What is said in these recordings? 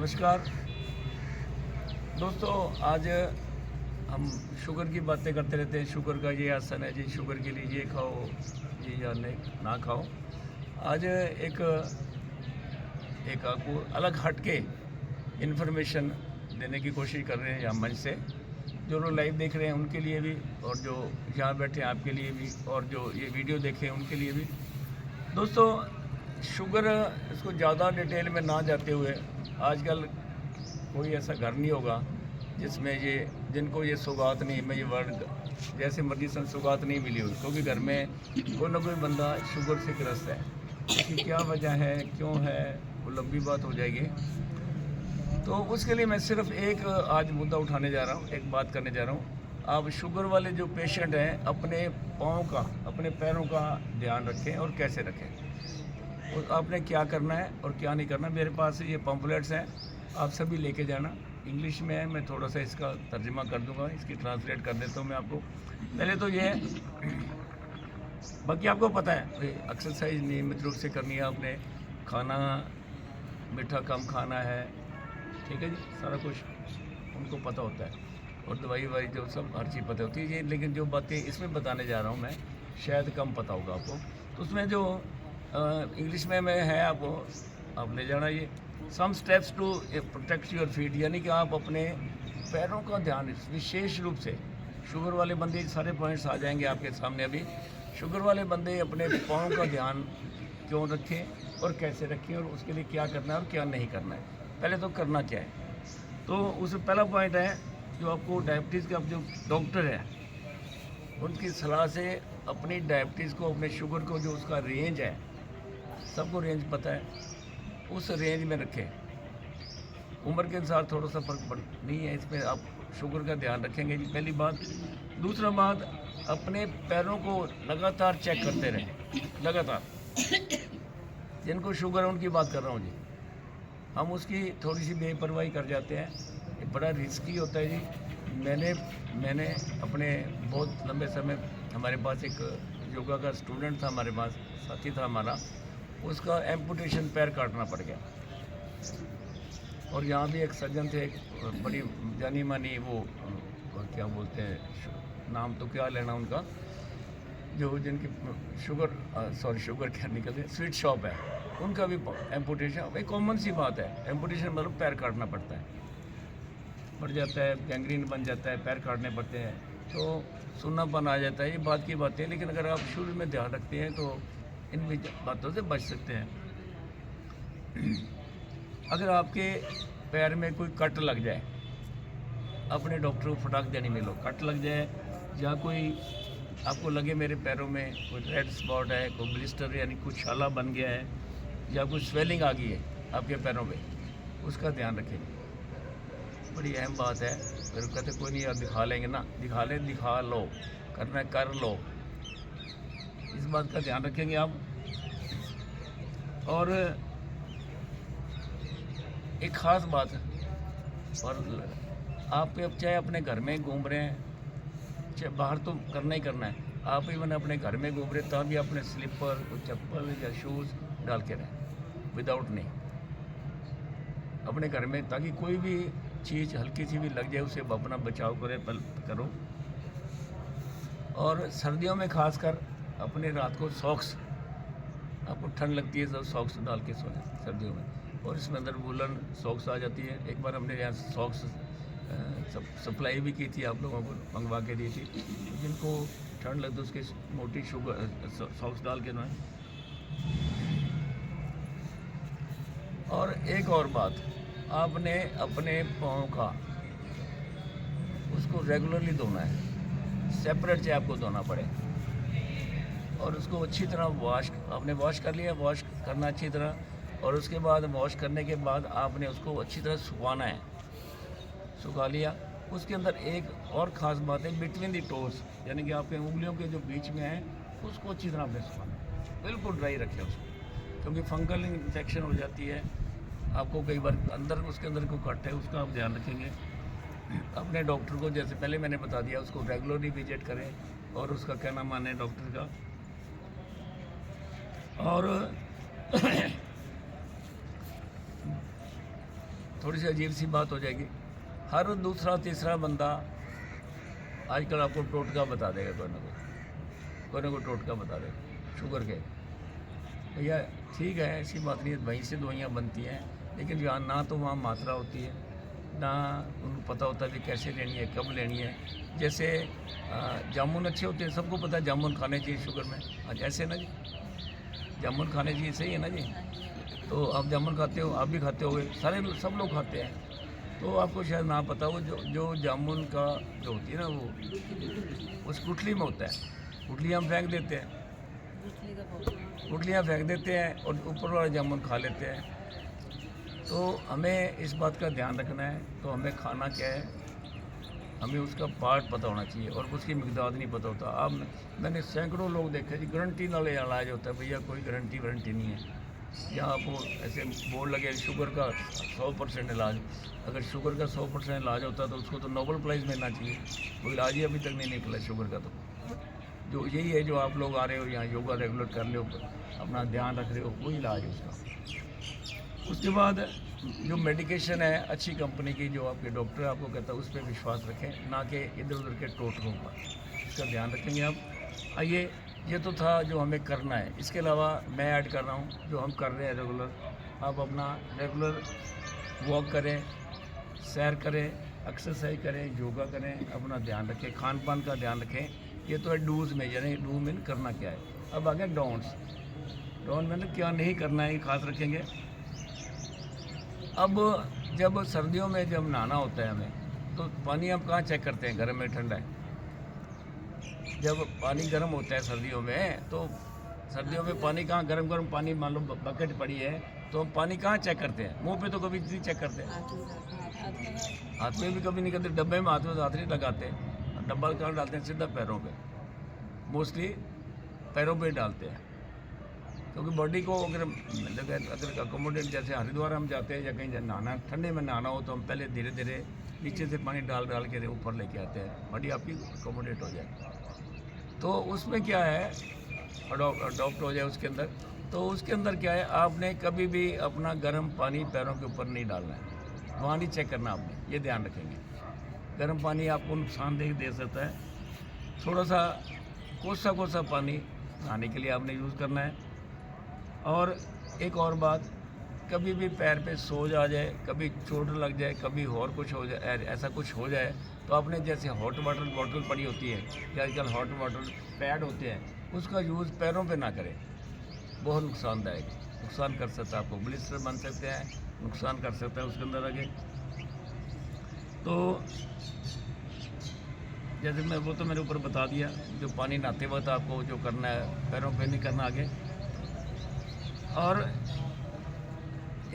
नमस्कार दोस्तों। आज हम शुगर की बातें करते रहते हैं। शुगर का ये आसन है जी, शुगर के लिए ये खाओ ये या नहीं ना खाओ। आज एक एक आपको अलग हट के इन्फॉर्मेशन देने की कोशिश कर रहे हैं यहाँ मंच से। जो लोग लाइव देख रहे हैं उनके लिए भी, और जो यहाँ बैठे हैं आपके लिए भी, और जो ये वीडियो देखे हैं उनके लिए भी। दोस्तों, शुगर, इसको ज़्यादा डिटेल में ना जाते हुए, आजकल कोई ऐसा घर नहीं होगा जिसमें जिनको ये सौगात नहीं, मैं ये वर्ड जैसे मर्जी सन सौगात नहीं मिली हुई, क्योंकि घर में कोई ना कोई बंदा शुगर से ग्रस्त है। इसकी क्या वजह है, क्यों है, वो लंबी बात हो जाएगी। तो उसके लिए मैं सिर्फ एक आज मुद्दा उठाने जा रहा हूँ, एक बात करने जा रहा हूँ। आप शुगर वाले जो पेशेंट हैं, अपने पाँव का, अपने पैरों का ध्यान रखें और कैसे रखें, और आपने क्या करना है और क्या नहीं करना। मेरे पास ये पम्पलेट्स हैं, आप सभी लेके जाना। इंग्लिश में है, मैं थोड़ा सा इसका तर्जुमा कर दूंगा, इसकी ट्रांसलेट कर देता हूँ मैं आपको। पहले तो ये, बाकी आपको पता है एक्सरसाइज नियमित रूप से करनी है आपने, खाना मीठा कम खाना है, ठीक है जी, सारा कुछ उनको पता होता है, और दवाई वाई जो सब हर चीज़ पता होती है ये। लेकिन जो बातें इसमें बताने जा रहा हूँ मैं, शायद कम पता होगा आपको। तो उसमें जो इंग्लिश में है, आपको आप ले जाना ये some steps to protect your feet, यानी कि आप अपने पैरों का ध्यान विशेष रूप से, शुगर वाले बंदे, सारे पॉइंट्स आ जाएंगे आपके सामने अभी। शुगर वाले बंदे अपने पाँव का ध्यान क्यों रखें और कैसे रखें, और उसके लिए क्या करना है और क्या नहीं करना है। पहले तो करना क्या है, तो उस पहला पॉइंट है, जो आपको डायबिटीज़ का जो डॉक्टर है उनकी सलाह से अपनी डायबिटीज़ को, अपने शुगर को, जो उसका रेंज है, सबको रेंज पता है, उस रेंज में रखें। उम्र के अनुसार थोड़ा सा फर्क नहीं है इसमें, आप शुगर का ध्यान रखेंगे जी, पहली बात। दूसरा बात, अपने पैरों को लगातार चेक करते रहें, लगातार। जिनको शुगर है उनकी बात कर रहा हूँ जी। हम उसकी थोड़ी सी बेपरवाही कर जाते हैं, ये बड़ा रिस्की होता है जी। मैंने अपने बहुत लंबे समय, हमारे पास एक योगा का स्टूडेंट था, हमारे पास साथी था हमारा, उसका एम्पुटेशन पैर काटना पड़ गया। और यहाँ भी एक सज्जन थे, एक बड़ी जानी मानी, वो क्या बोलते हैं, नाम तो क्या लेना उनका, जो जिनकी शुगर क्या निकलते, स्वीट शॉप है, उनका भी एम्पुटेशन, एक कॉमन सी बात है। एम्पुटेशन मतलब पैर काटना पड़ता है, बढ़ जाता है, गैंग्रीन बन जाता है, पैर काटने पड़ते हैं, तो सुन्नापन आ जाता है, ये बात की बातें। लेकिन अगर आप शुरू में ध्यान रखते हैं तो इन बातों से बच सकते हैं। अगर आपके पैर में कोई कट लग जाए, अपने डॉक्टर को फटाक देनी मिलो, कट लग जाए, या कोई आपको लगे मेरे पैरों में कोई रेड स्पॉट है, कोई ब्लिस्टर यानी कुछ छाला बन गया है, या कुछ स्वेलिंग आ गई है आपके पैरों में, उसका ध्यान रखें। बड़ी अहम बात है। फिर कहते कोई नहीं यार, दिखा लेंगे ना, दिखा लो, करना है कर लो, इस बात का ध्यान रखेंगे आप। और एक ख़ास बात है, और आप चाहे अपने घर में घूम रहे हैं, चाहे बाहर तो करना ही करना है, आप इवन अपने घर में घूम रहे तब भी अपने स्लीपर, चप्पल या शूज़ डाल के रहें, विदाउट नहीं, अपने घर में, ताकि कोई भी चीज़ हल्की सी भी लग जाए उसे अपना बचाव करो। और सर्दियों में खासकर अपने रात को सॉक्स, आपको ठंड लगती है तो सॉक्स डाल के सोएं सर्दियों में, और इसमें अंदर वूलन सॉक्स आ जाती है। एक बार हमने यहाँ सॉक्स सप्लाई भी की थी, आप लोगों को मंगवा के दी थी, जिनको ठंड लगती है उसके मोटी शुगर सॉक्स डाल के नहाएं। और एक और बात, आपने अपने पाँव का, उसको रेगुलरली धोना है, सेपरेट चाहे आपको धोना पड़े, और उसको अच्छी तरह आपने वॉश कर लिया, वॉश करना अच्छी तरह, और उसके बाद वॉश करने के बाद आपने उसको अच्छी तरह सुखाना है, सुखा लिया। उसके अंदर एक और ख़ास बात है, बिटवीन दी टोस, यानी कि आपके उंगलियों के जो बीच में है, उसको अच्छी तरह आपने सुखाना है, बिल्कुल ड्राई रखें उसको, क्योंकि फंगल इन्फेक्शन हो जाती है। आपको कई बार उसके अंदर कोई कट है, उसका आप ध्यान रखेंगे। अपने डॉक्टर को, जैसे पहले मैंने बता दिया, उसको रेगुलरली विजिट करें, और उसका कहना माने डॉक्टर का। और थोड़ी सी अजीब सी बात हो जाएगी, हर दूसरा तीसरा बंदा आजकल आपको टोटका बता देगा, कोई ना कोई टोटका बता देगा शुगर के। भैया ठीक है, ऐसी बात नहीं है, वहीं से दवाइयाँ बनती हैं, लेकिन यहाँ ना तो वहाँ मात्रा होती है, ना उनको पता होता है कि कैसे लेनी है, कब लेनी है। जैसे जामुन अच्छे होते हैं, सबको पता है जामुन खाने चाहिए शुगर में। आज ऐसे ना जी, जामुन खाने चाहिए, सही है ना जी। तो आप जामुन खाते हो, आप भी खाते होगे, सब लोग खाते हैं। तो आपको शायद ना पता हो, जो जामुन का जो होती है ना, वो उस गुठली में होता है। गुठलियाँ हम फेंक देते हैं, गुठलियाँ फेंक देते हैं और ऊपर वाला जामुन खा लेते हैं। तो हमें इस बात का ध्यान रखना है। तो हमें खाना क्या है, हमें उसका पार्ट पता होना चाहिए और उसकी मिकदार नहीं पता होता। अब मैंने सैकड़ों लोग देखे जी, गारंटी वाले इलाज होता है। भैया कोई गारंटी नहीं है। यहाँ आपको ऐसे बोर्ड लगे शुगर का 100% इलाज। अगर शुगर का 100% इलाज होता तो उसको तो नोबेल प्राइज़ मिलना चाहिए। वो इलाज ही अभी तक नहीं निकला शुगर का। तो जो यही है, जो आप लोग आ रहे हो यहाँ योगा रेगुलर कर रहे हो, अपना ध्यान रख रहे हो, वही इलाज है उसका। उसके बाद जो मेडिकेशन है अच्छी कंपनी की, जो आपके डॉक्टर आपको कहता है, उस पर विश्वास रखें, ना कि इधर उधर के टोटकों पर। इसका ध्यान रखेंगे आप। आइए, ये तो था जो हमें करना है। इसके अलावा मैं ऐड कर रहा हूँ जो हम कर रहे हैं रेगुलर। आप अपना रेगुलर वॉक करें, सैर करें, एक्सरसाइज करें, योगा करें, अपना ध्यान रखें, खान पान का ध्यान रखें। ये तो है डूज में, यानी डू में करना क्या है। अब आ गया डोंट्स। डोंट में क्या नहीं करना है, खास रखेंगे। अब जब सर्दियों में जब नहाना होता है हमें, तो पानी हम कहाँ चेक करते हैं, गर्म में ठंडा है। जब पानी गर्म होता है सर्दियों में, तो सर्दियों में पानी कहाँ, गर्म पानी मान लो बकेट पड़ी है, तो हम पानी कहाँ चेक करते हैं। मुंह पे तो कभी नहीं चेक करते, हाथ में भी कभी नहीं करते, डब्बे में हाथ में तो हाथ नहीं लगाते। डब्बा कहाँ डालते हैं, सीधा पैरों पे, मोस्टली पैरों पे डालते हैं। क्योंकि बॉडी को अगर अकोमोडेट, जैसे हरिद्वार हम जाते हैं या कहीं नहाना, ठंडे में नहाना हो, तो हम पहले धीरे धीरे नीचे से पानी डाल के ऊपर लेके आते हैं, बॉडी आपकी अकोमोडेट हो जाए। तो उसमें क्या है, अडॉप्ट हो जाए उसके अंदर। तो उसके अंदर क्या है, आपने कभी भी अपना गर्म पानी पैरों के ऊपर नहीं डालना है, वहाँ नहीं चेक करना आपने, ये ध्यान रखेंगे। गर्म पानी आपको नुकसानदेह दे सकता है। थोड़ा सा कोसा पानी नहाने के लिए आपने यूज़ करना है। और एक और बात, कभी भी पैर पे सोज आ जाए, कभी चोट लग जाए, कभी और कुछ हो जाए, ऐसा कुछ हो जाए, तो आपने जैसे हॉट वाटर बॉटल पड़ी होती है, या आजकल हॉट वाटर पैड होते हैं, उसका यूज़ पैरों पे ना करें। बहुत नुकसानदायक, नुकसान कर सकता है, आपको ब्लिस्टर बन सकते हैं, नुकसान कर सकता है उसके अंदर आगे। तो जैसे मैं वो तो मेरे ऊपर बता दिया, जो पानी नहाते वक्त आपको जो करना है, पैरों पे नहीं करना आगे। और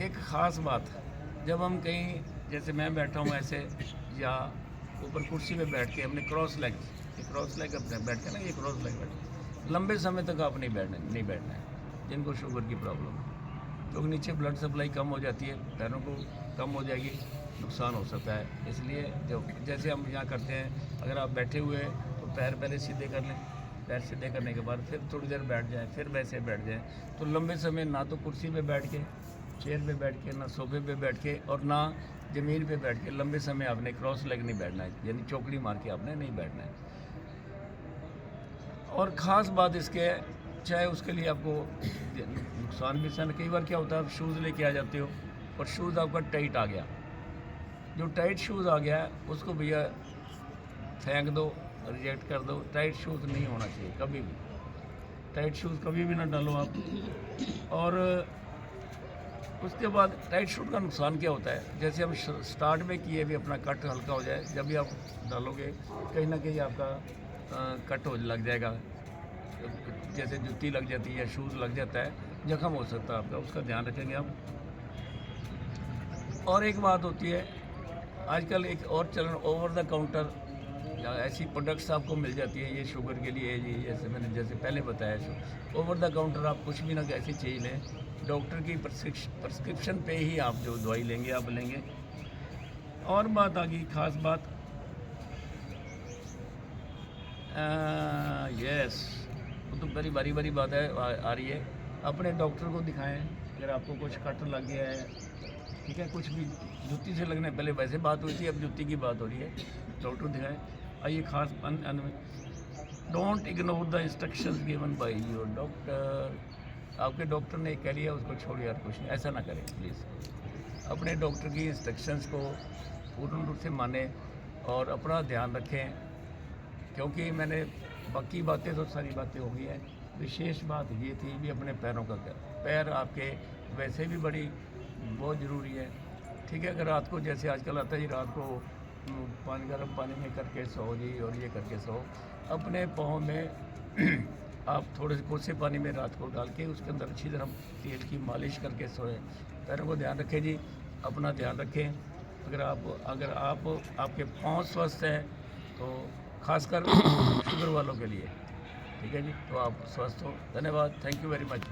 एक ख़ास बात, जब हम कहीं, जैसे मैं बैठा हूँ ऐसे, या ऊपर कुर्सी पे बैठ के हमने क्रॉस लेग अपने बैठ के ना, ये क्रॉस लेग बैठ, लंबे समय तक आप नहीं बैठना है जिनको शुगर की प्रॉब्लम है। क्योंकि नीचे ब्लड सप्लाई कम हो जाती है, पैरों को कम हो जाएगी, नुकसान हो सकता है। इसलिए जब जैसे हम यहाँ करते हैं, अगर आप बैठे हुए हैं तो पैर पहले सीधे कर लें, पैर सीधे करने के बाद फिर थोड़ी देर बैठ जाएं, फिर वैसे बैठ जाएं। तो लंबे समय ना तो कुर्सी पे बैठ के, चेयर पे बैठ के, ना सोफे पे बैठ के, और ना ज़मीन पे बैठ के लंबे समय आपने क्रॉस लेग नहीं बैठना है, यानी चौकड़ी मार के आपने नहीं बैठना है। और ख़ास बात इसके, चाहे उसके लिए आपको नुकसान भी सहन, कई बार क्या होता है, आप शूज़ लेके आ जाते हो और शूज़ आपका टाइट आ गया, जो टाइट शूज़ आ गया उसको भैया फेंक दो, रिजेक्ट कर दो। टाइट शूज़ नहीं होना चाहिए कभी भी, टाइट शूज़ कभी भी ना डालो आप। और उसके बाद टाइट शूज़ का नुकसान क्या होता है, जैसे हम स्टार्ट में किए भी अपना कट हल्का हो जाए, जब भी आप डालोगे कहीं ना कहीं आपका कट हो लग जाएगा, जैसे जुत्ती लग जाती है या शूज़ लग जाता है, जख्म हो सकता है आपका, उसका ध्यान रखेंगे आप। और एक बात होती है, आजकल एक और चलन, ओवर द काउंटर या ऐसी प्रोडक्ट्स आपको मिल जाती है, ये शुगर के लिए जी, जैसे पहले बताया, ओवर द काउंटर आप कुछ भी ना ऐसी चीज़ लें, डॉक्टर की प्रिस्क्रिप्शन पे ही आप जो दवाई लेंगे आप लेंगे। और बात आ गई, ख़ास बात, यस, वो तो बड़ी बारी बात है, आ रही है। अपने डॉक्टर को दिखाएं, अगर आपको कुछ कट लग गया है ठीक है, कुछ भी जुत्ती से लगने पहले वैसे बात हुई थी, अब जुत्ती की बात हो रही है। डॉक्टर दिखाएं। आइए खास don't ignore the instructions given by your doctor. आपके डॉक्टर ने कह लिया उसको छोड़ यार, कुछ नहीं, ऐसा ना करें प्लीज़। अपने डॉक्टर की इंस्ट्रक्शंस को पूर्ण रूप से माने और अपना ध्यान रखें, क्योंकि मैंने बाकी बातें तो सारी बातें हो गई हैं। विशेष बात ये थी भी अपने पैरों का क्या, पैर आपके वैसे भी बड़ी बहुत ज़रूरी है, ठीक है। अगर रात को जैसे आजकल आता है जी, रात को पानी गर्म पानी में करके सो जी, और ये करके सो, अपने पाँव में आप थोड़े से कोसे पानी में रात को डाल के उसके अंदर अच्छी तरह तेल की मालिश करके सोएं। पैरों को ध्यान रखें जी, अपना ध्यान रखें। अगर आप आपके पाँव स्वस्थ हैं तो खासकर शुगर वालों के लिए, ठीक है जी, तो आप स्वस्थ हो। धन्यवाद, थैंक यू वेरी मच।